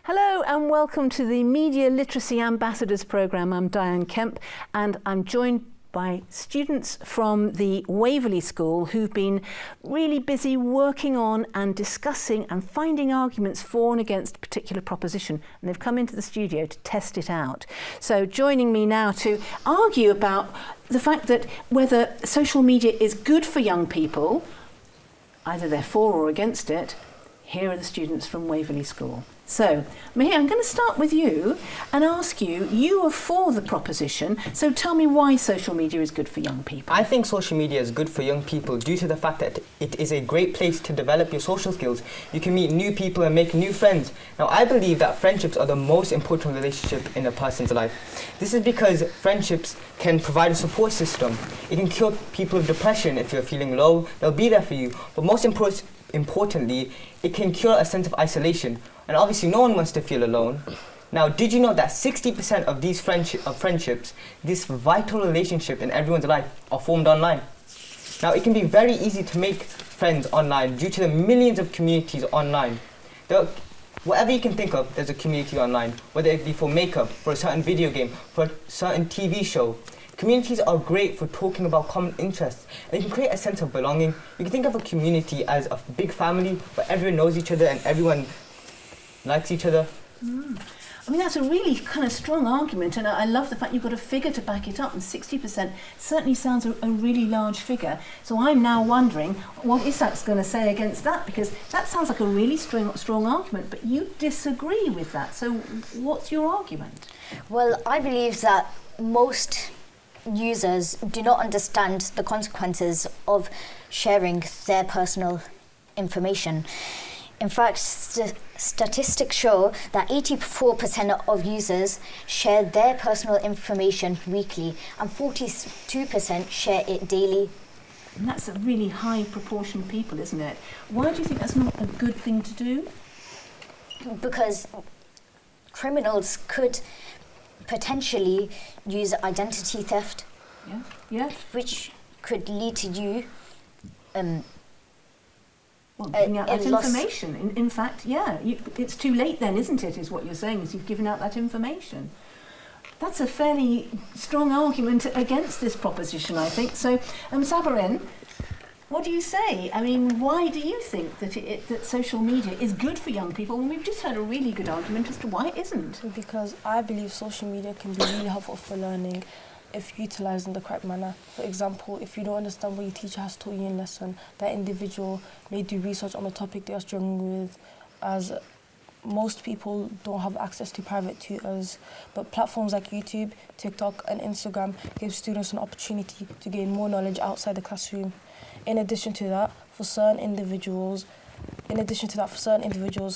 Hello and welcome to the Media Literacy Ambassadors Programme. I'm Diane Kemp and I'm joined by students from the Waverley School who've been really busy working on and discussing and finding arguments for and against a particular proposition, and they've come into the studio to test it out. So joining me now to argue about the fact that whether social media is good for young people, either they're for or against it, here are the students from Waverley School. So, Mahir, I'm going to start with you and ask you, you are for the proposition, so tell me why social media is good for young people. I think social media is good for young people due to the fact that it is a great place to develop your social skills. You can meet new people and make new friends. Now, I believe that friendships are the most important relationship in a person's life. This is because friendships can provide a support system. It can cure people with depression. If you're feeling low, they'll be there for you. But most importantly, it can cure a sense of isolation. And obviously, no one wants to feel alone. Now, did you know that 60% of these friendships, this vital relationship in everyone's life, are formed online? Now, it can be very easy to make friends online due to the millions of communities online. Whatever you can think of, there's a community online, whether it be for makeup, for a certain video game, for a certain TV show. Communities are great for talking about common interests, and you can create a sense of belonging. You can think of a community as a big family where everyone knows each other and everyone likes each other. I mean, that's a really kind of strong argument, and I love the fact you've got a figure to back it up, and 60% certainly sounds a really large figure. So I'm now wondering what Isaac's going to say against that, because that sounds like a really strong argument, but you disagree with that. So what's your argument? Well, I believe that most users do not understand the consequences of sharing their personal information. In fact, statistics show that 84% of users share their personal information weekly and 42% share it daily. And that's a really high proportion of people, isn't it? Why do you think that's not a good thing to do? Because criminals could potentially use identity theft, which could lead to you giving out that information. In fact, it's too late then, isn't it, is what you're saying, is you've given out that information. That's a fairly strong argument against this proposition, I think. So, Sabarin, what do you say? I mean, why do you think that that social media is good for young people when we've just heard a really good argument as to why it isn't? Because I believe social media can be really helpful for learning if utilised in the correct manner. For example, if you don't understand what your teacher has taught you in lesson, that individual may do research on the topic they are struggling with, as most people don't have access to private tutors. But platforms like YouTube, TikTok and Instagram give students an opportunity to gain more knowledge outside the classroom. In addition to that, for certain individuals,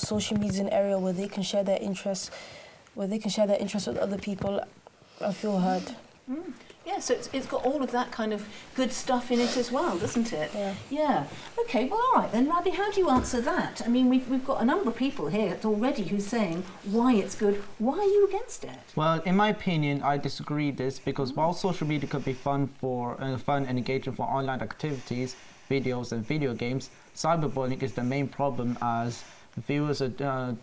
social media is an area where they can share their interests, with other people and feel heard. Yeah, so it's got all of that kind of good stuff in it as well, doesn't it? Yeah. Okay, well, all right then, Rabi, how do you answer that? I mean, we've got a number of people here already who's saying why it's good. Why are you against it? Well, in my opinion, I disagree with this because while social media could be fun and engaging for online activities, videos and video games, cyberbullying is the main problem, as viewers are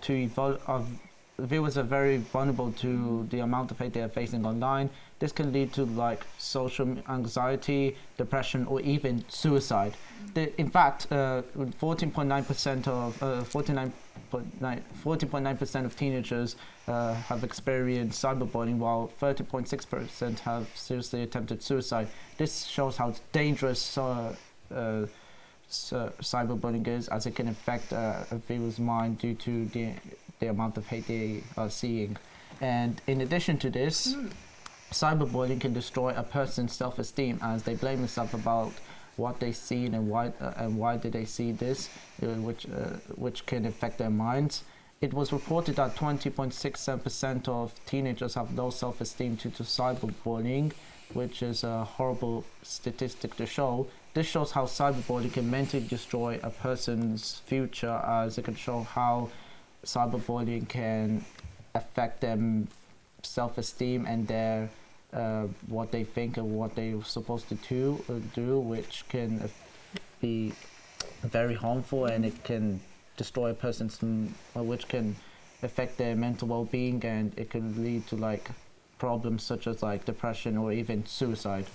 very vulnerable to the amount of hate they are facing online. This can lead to social anxiety, depression, or even suicide. In fact, 14.9% of teenagers have experienced cyberbullying, while 30.6% have seriously attempted suicide. This shows how dangerous cyberbullying is, as it can affect a viewer's mind due to the amount of hate they are seeing. And in addition to this, cyberbullying can destroy a person's self-esteem, as they blame themselves about what they see and why did they see this, which can affect their minds. It was reported that 20.67% of teenagers have low self-esteem due to cyberbullying, which is a horrible statistic to show. This shows how cyberbullying can mentally destroy a person's future, as it can show how cyberbullying can affect them self-esteem and their what they think and what they're supposed to do, which can be very harmful, and it can destroy a person's, which can affect their mental well-being, and it can lead to like problems such as like depression or even suicide.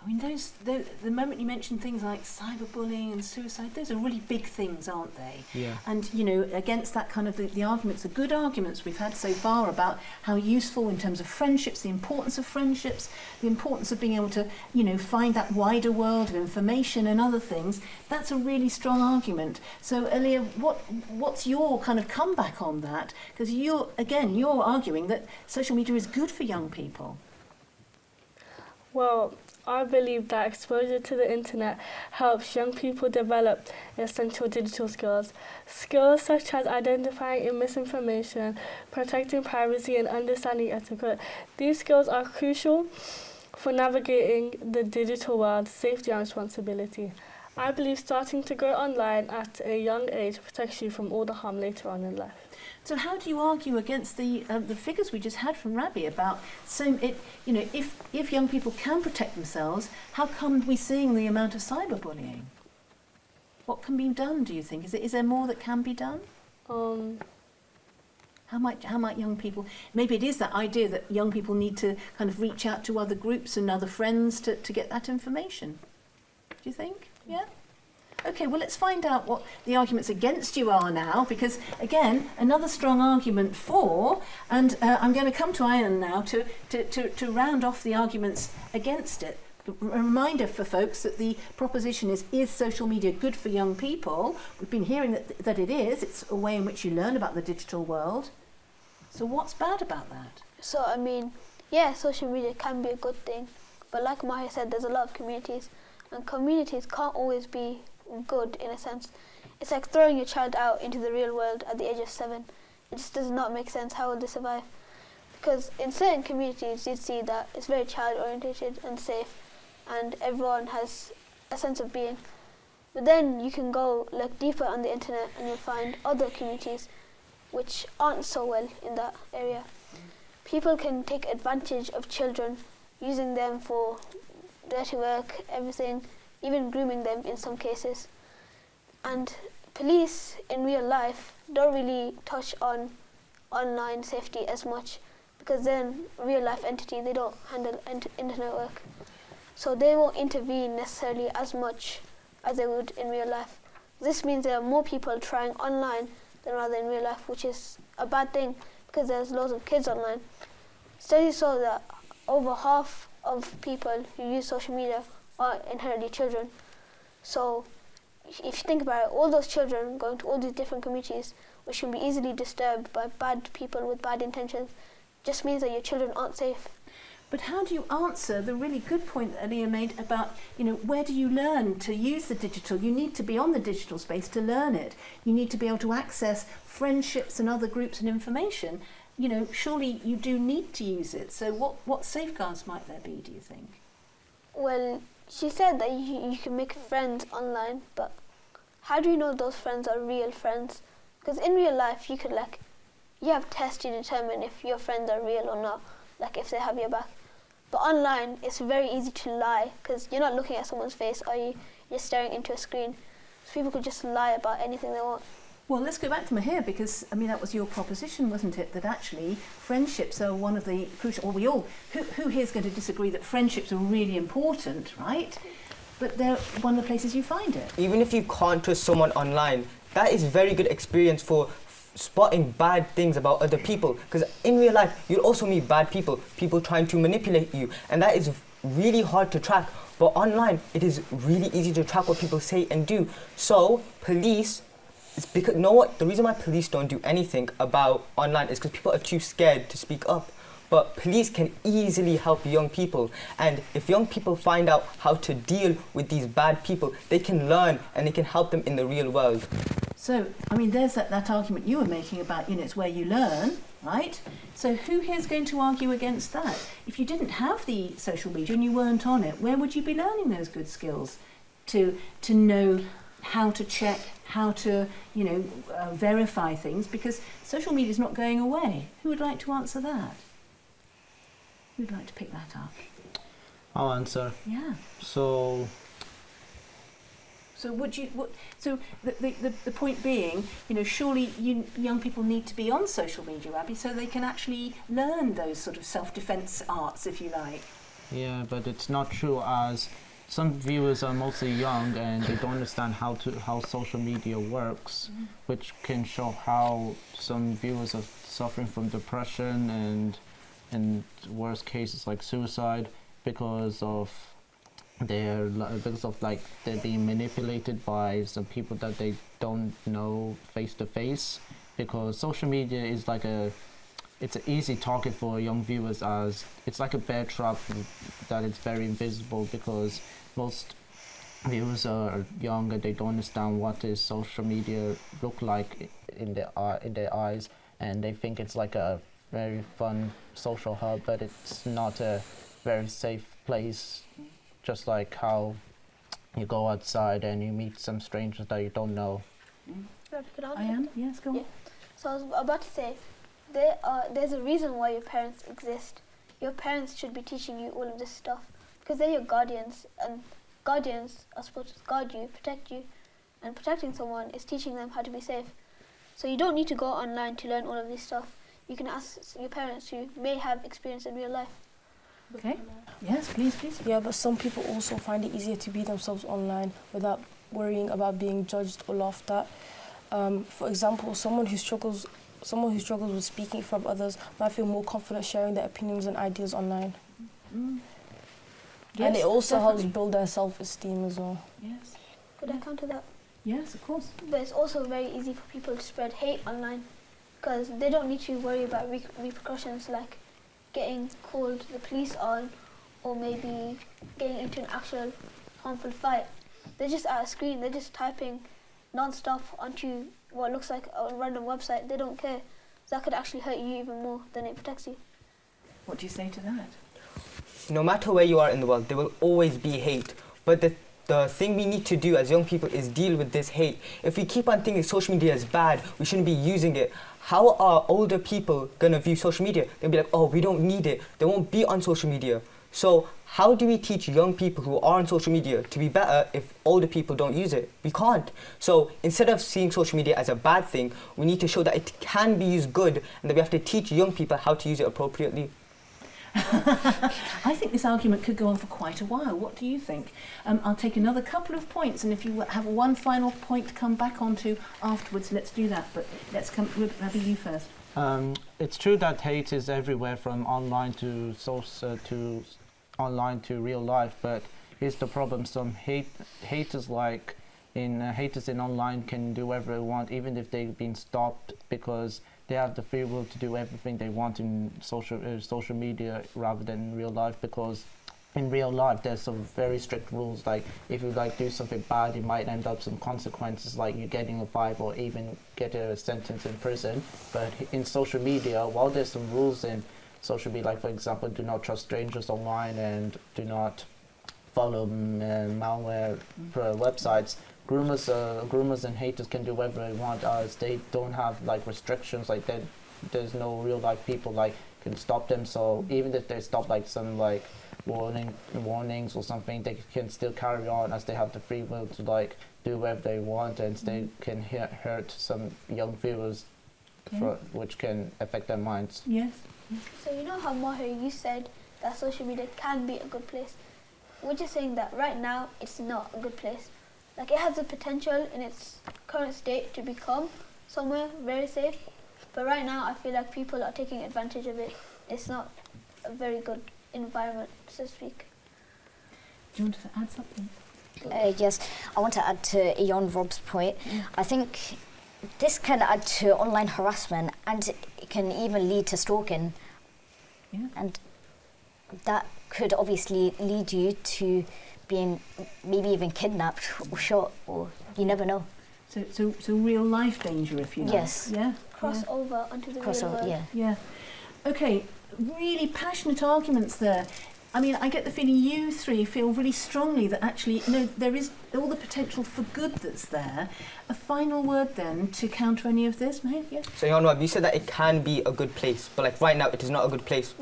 I mean, the moment you mention things like cyberbullying and suicide, those are really big things, aren't they? Yeah. And, you know, against that kind of the arguments, the good arguments we've had so far about how useful in terms of friendships, the importance of friendships, the importance of being able to, you know, find that wider world of information and other things, that's a really strong argument. So, Elia, what's your kind of comeback on that? Because you're arguing that social media is good for young people. Well, I believe that exposure to the internet helps young people develop essential digital skills. Skills such as identifying misinformation, protecting privacy and understanding etiquette. These skills are crucial for navigating the digital world, safety and responsibility. I believe starting to go online at a young age protects you from all the harm later on in life. So how do you argue against the figures we just had from Rabi about if young people can protect themselves, how come we're seeing the amount of cyberbullying? What can be done, do you think? Is there more that can be done? How might young people? Maybe it is that idea that young people need to kind of reach out to other groups and other friends to get that information. Do you think? Yeah. Okay, well, let's find out what the arguments against you are now, because, again, another strong argument for, and I'm going to come to Ian now to round off the arguments against it. A reminder for folks that the proposition is social media good for young people? We've been hearing that it is. It's a way in which you learn about the digital world. So what's bad about that? So, I mean, yeah, social media can be a good thing, but like Mahi said, there's a lot of communities, and communities can't always be good in a sense. It's like throwing your child out into the real world at the age of 7. It just does not make sense. How will they survive? Because in certain communities you see that it's very child orientated and safe and everyone has a sense of being. But then you can go look deeper on the internet and you'll find other communities which aren't so well in that area. People can take advantage of children, using them for dirty work, everything, even grooming them in some cases. And police in real life don't really touch on online safety as much because they're a real life entity, they don't handle internet work. So they won't intervene necessarily as much as they would in real life. This means there are more people trying online than rather in real life, which is a bad thing because there's loads of kids online. Studies show that over half of people who use social media are inherently children. So if you think about it, all those children going to all these different communities which can be easily disturbed by bad people with bad intentions just means that your children aren't safe. But how do you answer the really good point that Elia made about, where do you learn to use the digital? You need to be on the digital space to learn it. You need to be able to access friendships and other groups and information. Surely you do need to use it. So what safeguards might there be, do you think? Well, she said that you can make friends online, but how do you know those friends are real friends? Because in real life, you have tests to determine if your friends are real or not, like if they have your back. But online, it's very easy to lie, because you're not looking at someone's face, are you? You're staring into a screen. So people could just lie about anything they want. Well, let's go back to Mahir, because, that was your proposition, wasn't it? That actually friendships are one of the crucial, who here is going to disagree that friendships are really important, right? But they're one of the places you find it. Even if you can't trust someone online, that is very good experience for spotting bad things about other people. Because in real life, you'll also meet bad people trying to manipulate you. And that is really hard to track. But online, it is really easy to track what people say and do. So, police... It's because, the reason why police don't do anything about online is because people are too scared to speak up. But police can easily help young people. And if young people find out how to deal with these bad people, they can learn and they can help them in the real world. So, there's that argument you were making about, it's where you learn, right? So who here is going to argue against that? If you didn't have the social media and you weren't on it, where would you be learning those good skills to know how to check, how to, verify things, because social media is not going away. Who would like to answer that? Who would like to pick that up? I'll answer. Yeah. So So so the point being, surely young people need to be on social media, Abby, so they can actually learn those sort of self-defense arts, if you like. Yeah, but it's not true, as some viewers are mostly young and they don't understand how social media works, which can show how some viewers are suffering from depression and in worst cases like suicide because of they're being manipulated by some people that they don't know face to face, because social media is it's an easy target for young viewers, as it's like a bear trap that it's very invisible, because most viewers are young and they don't understand what does social media look like in their eyes, and they think it's like a very fun social hub, but it's not a very safe place. Just like how you go outside and you meet some strangers that you don't know. I am? Yes, go on. Yeah. So I was about to say, there's a reason why your parents exist. Your parents should be teaching you all of this stuff, because they're your guardians, and guardians are supposed to guard you, protect you, and protecting someone is teaching them how to be safe. So you don't need to go online to learn all of this stuff. You can ask your parents who may have experience in real life. Okay. Yes, please. Yeah, but some people also find it easier to be themselves online without worrying about being judged or laughed at. For example, someone who struggles with speaking in front of others might feel more confident sharing their opinions and ideas online. Yes, and it also definitely helps build their self-esteem as well. Yes. Could I counter that? Yes, of course. But it's also very easy for people to spread hate online, because they don't need to worry about repercussions like getting called the police on, or maybe getting into an actual harmful fight. They're just at a screen, they're just typing non-stop onto what looks like a random website. They don't care. That could actually hurt you even more than it protects you. What do you say to that? No matter where you are in the world, there will always be hate. But the thing we need to do as young people is deal with this hate. If we keep on thinking social media is bad, we shouldn't be using it, how are older people going to view social media? They'll be like, oh, we don't need it. They won't be on social media. So how do we teach young people who are on social media to be better if older people don't use it? We can't. So instead of seeing social media as a bad thing, we need to show that it can be used good, and that we have to teach young people how to use it appropriately. I think this argument could go on for quite a while. What do you think? I'll take another couple of points, and if you have one final point to come back onto afterwards, let's do that. But let's come, Rabbi, you first. It's true that hate is everywhere, from online to online to real life. But here's the problem: some haters in online can do whatever they want, even if they've been stopped, because they have the free will to do everything they want in social media rather than real life. Because in real life there's some very strict rules, like if you do something bad, you might end up some consequences, like you getting a fine or even get a sentence in prison. But in social media, while there's some rules in social media, like for example, do not trust strangers online and do not follow malware websites, groomers and haters can do whatever they want, as they don't have restrictions like that. There's no real life people can stop them. So even if they stop some warnings or something, they can still carry on, as they have the free will to do whatever they want, and they can hurt some young viewers, which can affect their minds. Yes. So you know how, Maher, you said that social media can be a good place. We're just saying that right now it's not a good place. It has the potential in its current state to become somewhere very safe, but right now I feel like people are taking advantage of it. It's not a very good environment, so to speak. Do you want to add something? Yes, I want to add to Ian Rob's point. I think this can add to online harassment, and it can even lead to stalking. Yeah. And that could obviously lead you to being maybe even kidnapped or shot, or you never know. So real life danger, if you like. Yes. Yeah. Crossover onto the real world. Yeah. Okay, really passionate arguments there. I mean, I get the feeling you three feel really strongly that actually, there is all the potential for good that's there. A final word then to counter any of this, mate? Yeah. So, you said that it can be a good place, but right now it is not a good place.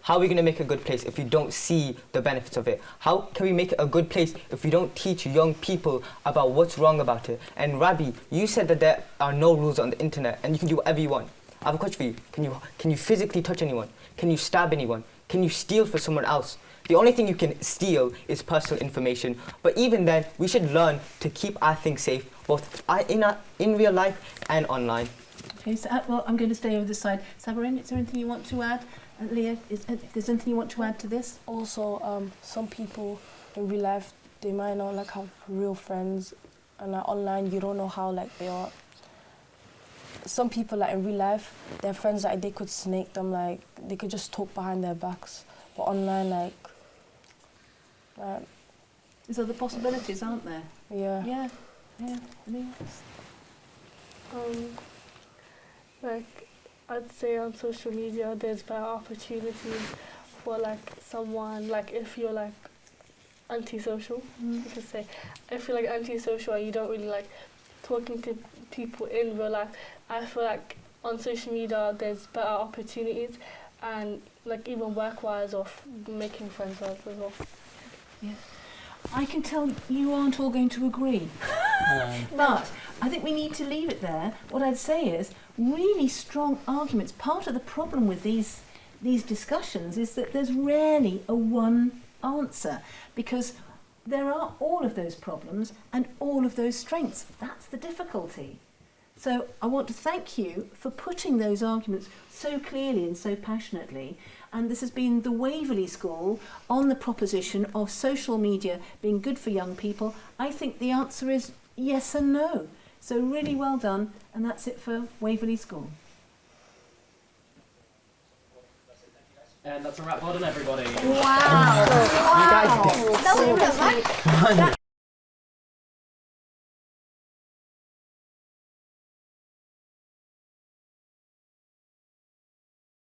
how are we going to make a good place if we don't see the benefits of it? How can we make it a good place if we don't teach young people about what's wrong about it? And Rabi, you said that there are no rules on the internet and you can do whatever you want. I have a question for you. Can you physically touch anyone? Can you stab anyone? Can you steal for someone else? The only thing you can steal is personal information. But even then, we should learn to keep our things safe, both in real life and online. Okay, so well, I'm going to stay over this side. Sabarin, is there anything you want to add? Leah, if there's anything you want to add to this? Also, some people in real life, they might not like have real friends, and like online, you don't know how like they are. Some people like in real life, their friends like they could snake them, like they could just talk behind their backs. But online, like there's other possibilities, aren't there? yeah. Yeah. Leah? Like, I'd say on social media there's better opportunities for like someone, like if you're like antisocial, you could say, if you're like antisocial and you don't really like talking to people in real life, I feel like on social media there's better opportunities, and like even work-wise or making friends wise as well. Yeah. I can tell you aren't all going to agree. But I think we need to leave it there. What I'd say is really strong arguments. Part of the problem with these discussions is that there's rarely a one answer, because there are all of those problems and all of those strengths. That's the difficulty. So I want to thank you for putting those arguments so clearly and so passionately. And this has been the Waverley School on the proposition of social media being good for young people. I think the answer is yes and no. So really well done. And that's it for Waverley School. And that's a wrap. Well done, everybody. Wow. You guys did. That was good, man.